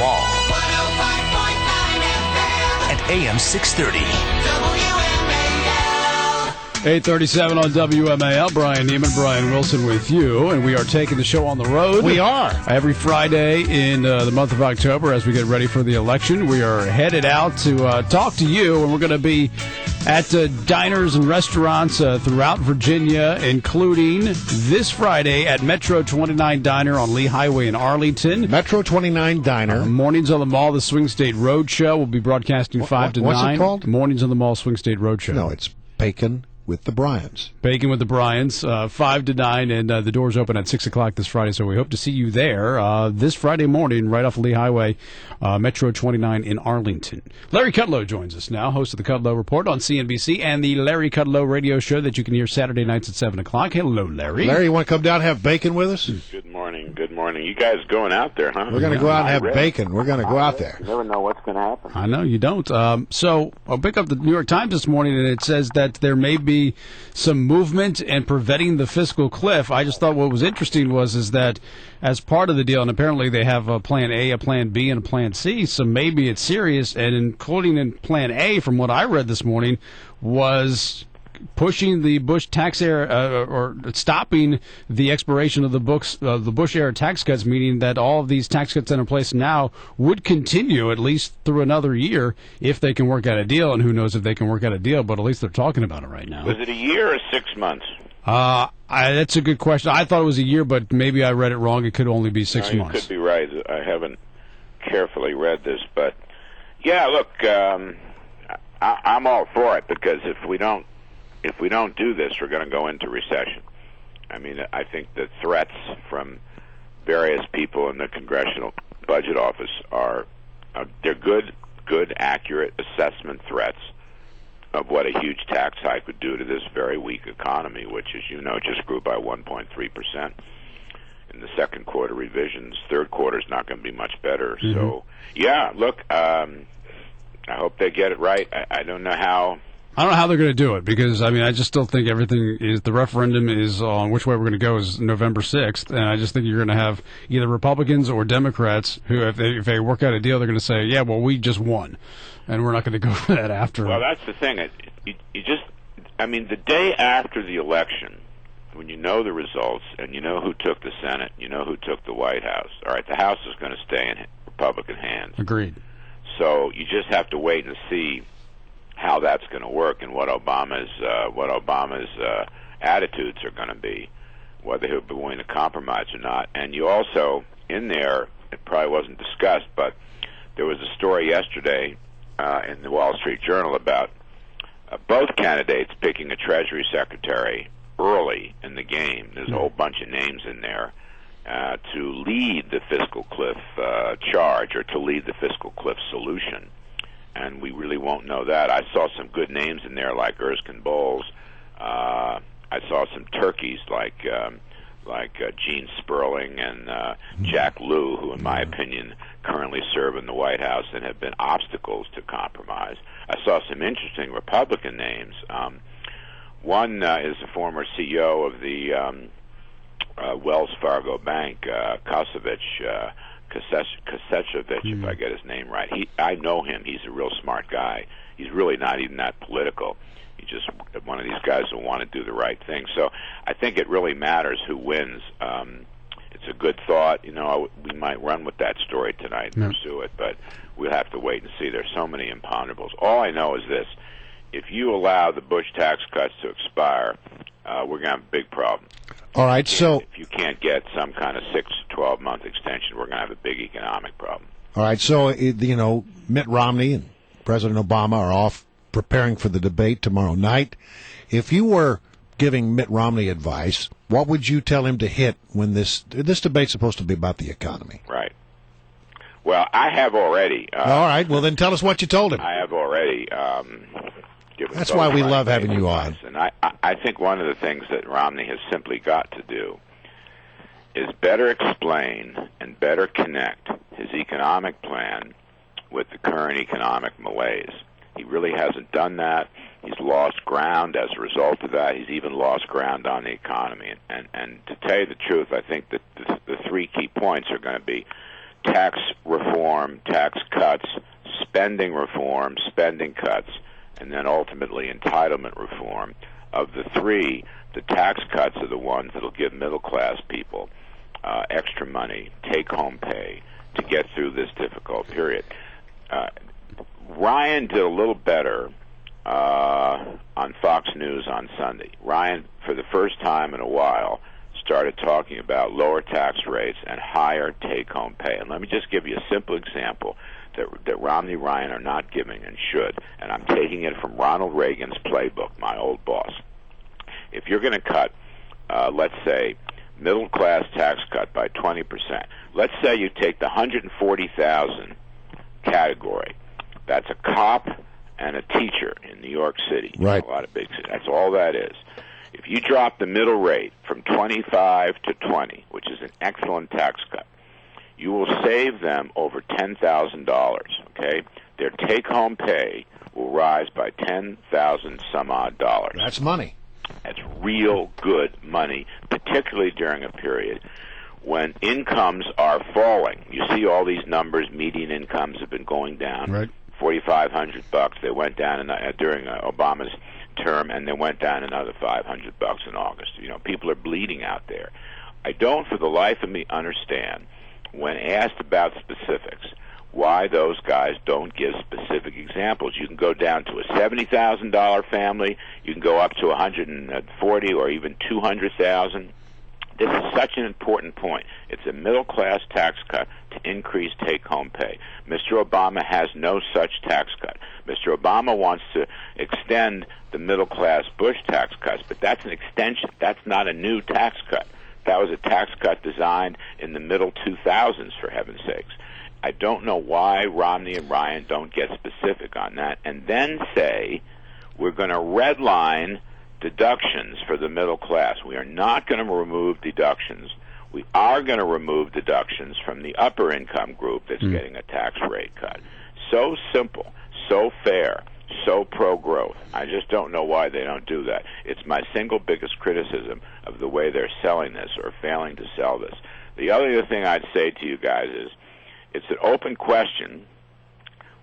Mall. 105.9 FM. And AM 630. WMAL. 8:37 on WMAL. Brian Neiman, Brian Wilson with you, and we are taking the show on the road. We are. Every Friday in the month of October as we get ready for the election. We are headed out to talk to you, and we're going to be at diners and restaurants throughout Virginia, including this Friday at Metro 29 Diner on Lee Highway in Arlington. Metro 29 Diner. Mornings on the Mall, the Swing State Roadshow. We'll be broadcasting 5 to 9. What's it called? Mornings on the Mall, Swing State Roadshow. No, it's Bacon with the Bryans. Bacon with the Bryans, 5 to 9, and the doors open at 6 o'clock this Friday, so we hope to see you there this Friday morning right off Lee Highway, Metro 29 in Arlington. Larry Kudlow joins us now, host of the Kudlow Report on CNBC and the Larry Kudlow radio show that you can hear Saturday nights at 7 o'clock. Hello, Larry. Larry, you want to come down and have bacon with us? Good morning. Good morning. You guys going out there, huh? We're going to go out and have bacon. We're going to go out there. You never know what's going to happen. I know, you don't. So I'll pick up the New York Times this morning, and it says that there may be some movement and preventing the fiscal cliff. I just thought what was interesting is that as part of the deal, and apparently they have a plan A, a plan B, and a plan C, so maybe it's serious, and including in plan A, from what I read this morning, was pushing the Bush tax era, or stopping the expiration of the Bush era tax cuts, meaning that all of these tax cuts that are in place now would continue at least through another year if they can work out a deal. And who knows if they can work out a deal, but at least they're talking about it right now. Was it a year or 6 months? That's a good question. I thought it was a year, but maybe I read it wrong. It could only be 6 months. You could be right. I haven't carefully read this, but yeah, look, I'm all for it, because if we don't do this, we're going to go into recession. I mean, I think the threats from various people in the Congressional Budget Office they're good, accurate assessment threats of what a huge tax hike would do to this very weak economy, which, as you know, just grew by 1.3% in the second quarter revisions. Third quarter is not going to be much better. Mm-hmm. So, yeah, look, I hope they get it right. I don't know how. I don't know how they're going to do it, because, I mean, I just still think everything is, the referendum is on which way we're going to go is November 6th, and I just think you're going to have either Republicans or Democrats who, if they work out a deal, they're going to say, yeah, well, we just won, and we're not going to go for that after. Well, that's the thing. The day after the election, when you know the results and you know who took the Senate, you know who took the White House, all right, the House is going to stay in Republican hands. Agreed. So you just have to wait and see how that's going to work and what Obama's attitudes are going to be, whether he'll be willing to compromise or not. And you also, in there, it probably wasn't discussed, but there was a story yesterday in the Wall Street Journal about both candidates picking a Treasury Secretary early in the game. There's a whole bunch of names in there to lead the fiscal cliff charge, or to lead the fiscal cliff solution. And we really won't know that. I saw some good names in there, like Erskine Bowles. I saw some turkeys like Gene Sperling and Jack Lew, who, in my opinion, currently serve in the White House and have been obstacles to compromise. I saw some interesting Republican names. One is the former CEO of the Wells Fargo Bank, Kasevich, if I get his name right. I know him. He's a real smart guy. He's really not even that political. He's just one of these guys who want to do the right thing. So I think it really matters who wins. It's a good thought. You know, we might run with that story tonight and pursue it, but we'll have to wait and see. There's so many imponderables. All I know is this. If you allow the Bush tax cuts to expire, we're going to have a big problem. All right, so if you can't get some kind of 6 to 12-month extension, we're going to have a big economic problem. All right, so Mitt Romney and President Obama are off preparing for the debate tomorrow night. If you were giving Mitt Romney advice, what would you tell him to hit when this debate's supposed to be about the economy? Right. Well, I have already. All right, well then tell us what you told him. I have already. That's why we love having you on. And I think one of the things that Romney has simply got to do is better explain and better connect his economic plan with the current economic malaise. He really hasn't done that. He's lost ground as a result of that. He's even lost ground on the economy. And to tell you the truth, I think that the three key points are going to be tax reform, tax cuts, spending reform, spending cuts, and then ultimately entitlement reform. Of the three, the tax cuts are the ones that will give middle-class people extra money, take-home pay, to get through this difficult period. Ryan did a little better on Fox News on Sunday. Ryan, for the first time in a while, started talking about lower tax rates and higher take-home pay. And let me just give you a simple example that Romney and Ryan are not giving and should. And I'm taking it from Ronald Reagan's playbook, my old boss. If you're going to cut, let's say, middle-class tax cut by 20%, let's say you take the 140,000 category. That's a cop and a teacher in New York City. Right. A lot of big cities. That's all that is. If you drop the middle rate from 25 to 20, which is an excellent tax cut, you will save them over $10,000, okay? Their take-home pay will rise by $10,000 some odd dollars. That's money. That's real good money, particularly during a period when incomes are falling. You see all these numbers, median incomes have been going down. Right. $4,500. They went down during Obama's term, and they went down another $500 in August. You know, people are bleeding out there. I don't, for the life of me, understand when asked about specifics why those guys don't give specific examples. You can go down to a $70,000 family, you can go up to $140,000 or even $200,000. This is such an important point. It's a middle-class tax cut to increase take-home pay. Mr. Obama has no such tax cut. Mr. Obama wants to extend the middle-class Bush tax cuts, but that's an extension. That's not a new tax cut. That was a tax cut designed in the middle 2000s, for heaven's sakes. I don't know why Romney and Ryan don't get specific on that and then say we're going to redline deductions for the middle class. We are not going to remove deductions. We are going to remove deductions from the upper income group that's getting a tax rate cut. So simple, so fair, so pro-growth. I just don't know why they don't do that. It's my single biggest criticism of the way they're selling this or failing to sell this. The other thing I'd say to you guys is it's an open question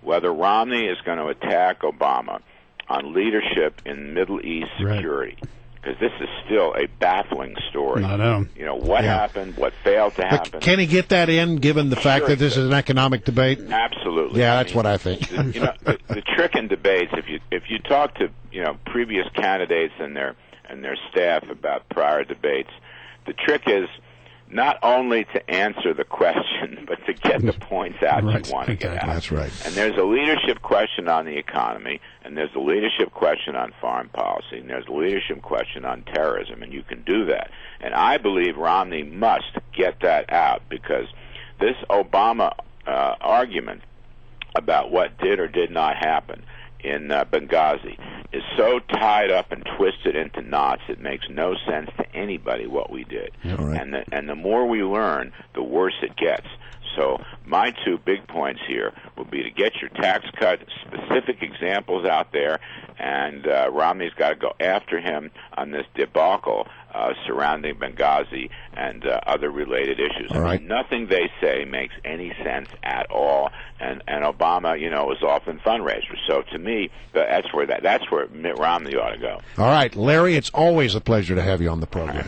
whether Romney is going to attack Obama on leadership in Middle East security, because this is still a baffling story. I know. You know, what happened, what failed to happen. But can he get that in, given the fact that this is an economic debate? Absolutely. Yeah, that's what I think. You know, the trick in debates, if you talk to previous candidates and their staff about prior debates, the trick is not only to answer the question, but to get the points out you want to get out. That's right. And there's a leadership question on the economy, and there's a leadership question on foreign policy, and there's a leadership question on terrorism, and you can do that. And I believe Romney must get that out, because this Obama argument about what did or did not happen in Benghazi is so tied up and twisted into knots it makes no sense to anybody what we did. And the more we learn, the worse it gets. So my two big points here would be to get your tax cut specific examples out there, and Romney's got to go after him on this debacle surrounding Benghazi and other related issues. All right. Nothing they say makes any sense at all, and Obama, is often fundraisers. So to me, that's where Mitt Romney ought to go. All right, Larry, it's always a pleasure to have you on the program.